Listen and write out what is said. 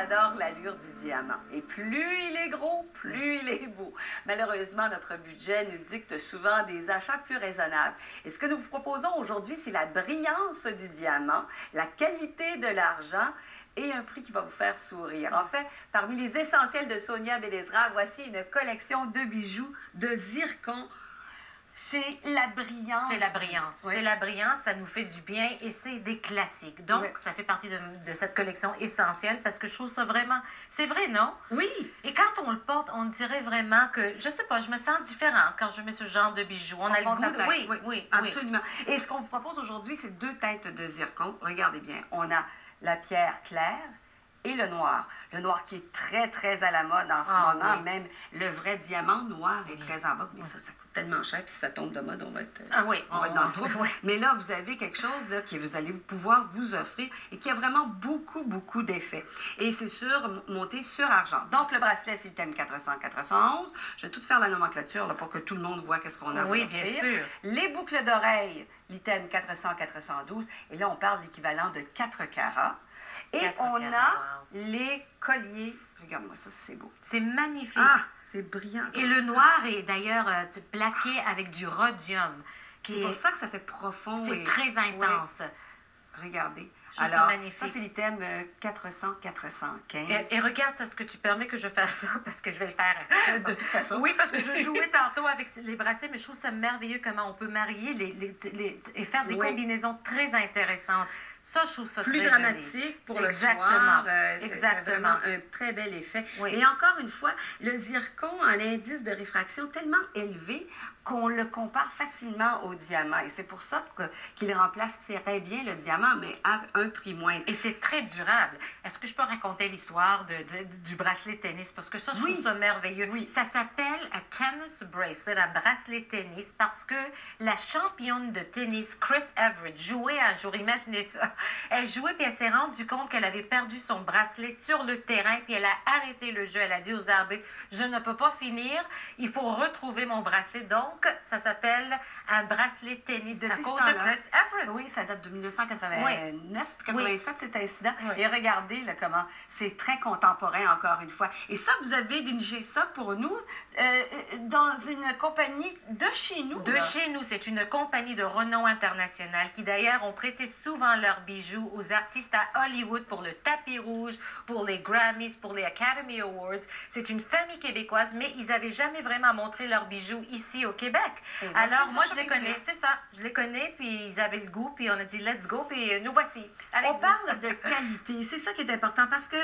adore l'allure du diamant. Et plus il est gros, plus il est beau. Malheureusement, notre budget nous dicte souvent des achats plus raisonnables. Et ce que nous vous proposons aujourd'hui, c'est la brillance du diamant, la qualité de l'argent et un prix qui va vous faire sourire. En fait, parmi les essentiels de Sonia Belezra, voici une collection de bijoux de zircon. C'est la brillance. C'est la brillance. Oui. C'est la brillance, ça nous fait du bien et c'est des classiques. Donc, Oui. ça fait partie de cette collection essentielle parce que je trouve ça vraiment... C'est vrai, non? Oui. Et quand on le porte, on dirait vraiment que, je sais pas, je me sens différente quand je mets ce genre de bijoux. On a le goût de... Oui, absolument. Et ce qu'on vous propose aujourd'hui, c'est 2 têtes de zircon. Regardez bien, on a la pierre claire et le noir. Le noir qui est très, très à la mode en ce moment. Oui. Même le vrai diamant noir est très en vogue. Mais ça coûte tellement cher. Puis si ça tombe de mode, on va être, on va être dans le trou. Oui. Mais là, vous avez quelque chose là, que vous allez pouvoir vous offrir et qui a vraiment beaucoup, beaucoup d'effets. Et c'est monté sur argent. Donc, le bracelet, c'est le thème 400-411. Je vais tout faire la nomenclature là, pour que tout le monde voit qu'est-ce qu'on a à Oui, vous offrir. bien sûr. Les boucles d'oreilles, l'item 400-412. Et là, on parle d'équivalent de 4 carats. Et on a les colliers. Regarde-moi ça, c'est beau. C'est magnifique. Ah, c'est brillant. Et le noir est d'ailleurs plaqué avec du rhodium. C'est pour ça que ça fait profond. C'est très intense. Oui. Regardez. Je trouve Alors, ça magnifique. ça, c'est l'item 400-415. Et regarde ce que tu permets que je fasse ça, parce que je vais le faire. De toute façon. Oui, parce que je jouais tantôt avec les bracelets, mais je trouve ça merveilleux comment on peut marier et faire des combinaisons très intéressantes. Ça, je trouve ça plus très dramatique joli. pour le Exactement. soir. Exactement. C'est vraiment un très bel effet. Oui. Et encore une fois, le zircon a un indice de réfraction tellement élevé qu'on le compare facilement au diamant. Et c'est pour ça qu'il remplacerait bien le diamant, mais à un prix moindre. Et c'est très durable. Est-ce que je peux raconter l'histoire du bracelet tennis? Parce que ça, je trouve ça merveilleux. Oui. Ça s'appelle un tennis bracelet, un bracelet tennis, parce que la championne de tennis, Chris Evert, jouait un jour, imaginez ça. Elle jouait, puis elle s'est rendue compte qu'elle avait perdu son bracelet sur le terrain, puis elle a arrêté le jeu. Elle a dit aux arbitres, je ne peux pas finir, il faut retrouver mon bracelet. Donc, ça s'appelle un bracelet tennis à cause de Chris Evert. Oui, ça date de 1989-87, cet incident. Oui. Et regardez là, comment c'est très contemporain, encore une fois. Et ça, vous avez dirigé ça pour nous dans une compagnie de chez nous. De chez nous. C'est une compagnie de renom international qui, d'ailleurs, ont prêté souvent leurs bijoux aux artistes à Hollywood pour le tapis rouge, pour les Grammys, pour les Academy Awards. C'est une famille québécoise, mais ils n'avaient jamais vraiment montré leurs bijoux ici au Québec. Alors, moi, je les connais, c'est ça. Je les connais, puis ils avaient le goût, puis on a dit let's go, puis nous voici. On parle de qualité, c'est ça qui est important, parce que